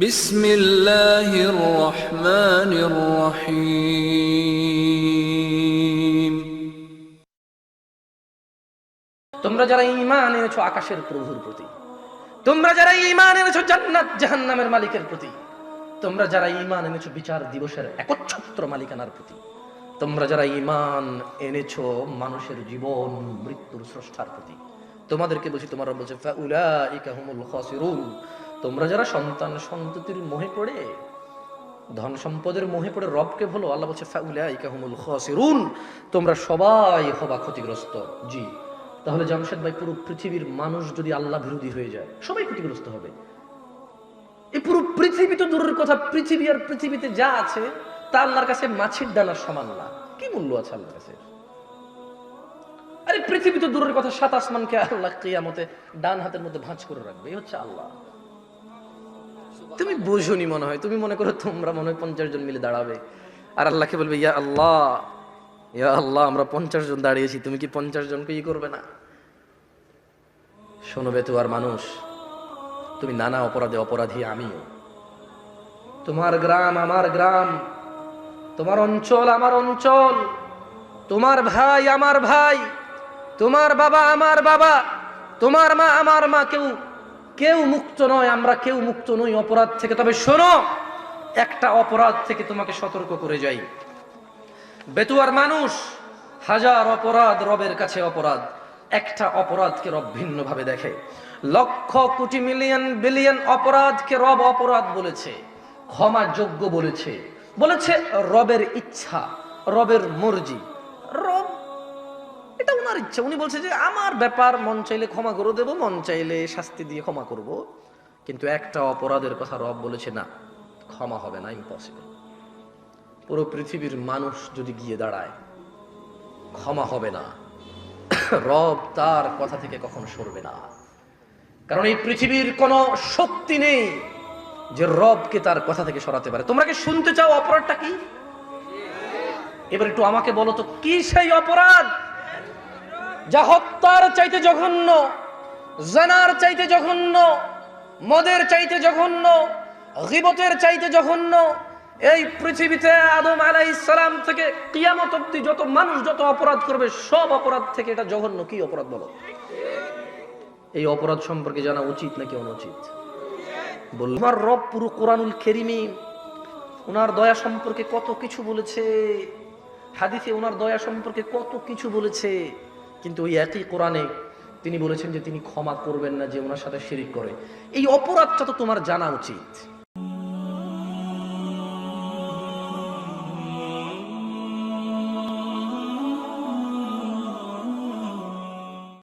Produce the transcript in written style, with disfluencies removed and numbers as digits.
বিসমিল্লাহির রহমানির রহিম। তোমরা যারা ঈমান এনেছো আকাশের প্রভুর প্রতি, তোমরা যারা ঈমান এনেছো জান্নাত জাহান্নামের মালিকের প্রতি, তোমরা যারা ঈমান এনেছো বিচার দিবসের একচ্ছত্র মালিকানার প্রতি, তোমরা যারা ঈমান এনেছো মানুষের জীবন মৃত্যুর স্রষ্টার প্রতি, তোমাদেরকে বলছি, তোমার বলছে ফাউলাইকা হুমুল খাসিরুন, তোমরা যারা সন্তান সন্ততির মোহে পড়ে, ধন সম্পদের মোহে পড়ে রবকে ভুলো, আল্লাহ বলছে ফাউলাইকা হুমুল খাসিরুন, তোমরা সবাই হবা ক্ষতিগ্রস্ত। জি, তাহলে জামশেদ ভাই, পুরো পৃথিবীর মানুষ যদি আল্লাহ বিরোধী হয়ে যায় সবাই ক্ষতিগ্রস্ত হবে। এই পুরো পৃথিবী তো দূরের কথা, পৃথিবী আর পৃথিবীতে যা আছে তা আল্লাহর কাছে মাছির দানার সমান না। কি মূল্য আছে আল্লাহর কাছে? আরে পৃথিবী তো দূরের কথা, সাত আসমানকে আল্লাহ কিয়ামতে ডান হাতের মধ্যে ভাঁজ করে রাখবে, এই হচ্ছে আল্লাহ। তুমি বোঝনি মনে হয়, তুমি মনে করো তোমরা মনে হয় 50 জন মিলে দাঁড়াবে আর আল্লাহকে বলবে ইয়া আল্লাহ, ইয়া আল্লাহ, আমরা 50 জন দাঁড়িয়েছি, তুমি কি 50 জনকে ই করবে না? শোনো বেতুয়ার মানুষ, তুমি নানা অপরাধে অপরাধী, আমিও। তোমার গ্রাম আমার গ্রাম, তোমার অঞ্চল আমার অঞ্চল, তোমার ভাই আমার ভাই, তোমার বাবা আমার বাবা, তোমার মা আমার মা, কেউ মুক্ত নয়, আমরা কেউ মুক্ত নই অপরাধ থেকে। তবে শোনো, একটা অপরাধ থেকে তোমাকে সতর্ক করে যাই। বেতুয়ার মানুষ, হাজার অপরাধ রবের কাছে অপরাধ, একটা অপরাধকে রব ভিন্ন ভাবে দেখে। লক্ষ কোটি মিলিয়ন বিলিয়ন অপরাধকে রব অপরাধ বলেছে, ক্ষমা যোগ্য বলেছে, বলেছে রবের ইচ্ছা, রবের মর্জি। রব এটা উনার ইচ্ছা, উনি বলছে যে আমার ব্যাপার, মন চাইলে ক্ষমা করে দেব, মন চাইলে শাস্তি দিয়ে ক্ষমা করব। কিন্তু একটা অপরাধের কথা রব বলেছে না, ক্ষমা হবে না, ইম্পসিবল। পুরো পৃথিবীর মানুষ যদি গিয়ে দাঁড়ায়, ক্ষমা হবে না, রব তার কথা থেকে কখনো সরবে না। কারণ এই পৃথিবীর কোন শক্তি নেই যে রবকে তার কথা থেকে সরাতে পারে। তোমরা কি শুনতে চাও অপরাধটা কি? এবার একটু আমাকে বলো তো, কি সেই অপরাধ যা হত্যার চাইতে জঘন্য, জানার চাইতে জঘন্য, মদের চাইতে জঘন্য, গীবতের চাইতে জঘন্য? এই পৃথিবীতে আদম আলাইহিস সালাম থেকে কিয়ামত অবধি যত মানুষ যত অপরাধ করবে, সব অপরাধ থেকে এটা জঘন্য। কি অপরাধ বলো? এই অপরাধ সম্পর্কে জানা উচিত নাকি অনুচিত? বলবার রব পুরো কোরআনুল কারীমে ওনার দয়া সম্পর্কে কত কিছু বলেছে, হাদিসে ওনার দয়া সম্পর্কে কত কিছু বলেছে, কিন্তু ওই একই কোরআনে তিনি বলেছেন যে তিনি ক্ষমা করবেন না যে ওনার সাথে শিরিক করে। এই অপরাধটা তো তোমার জানা উচিত।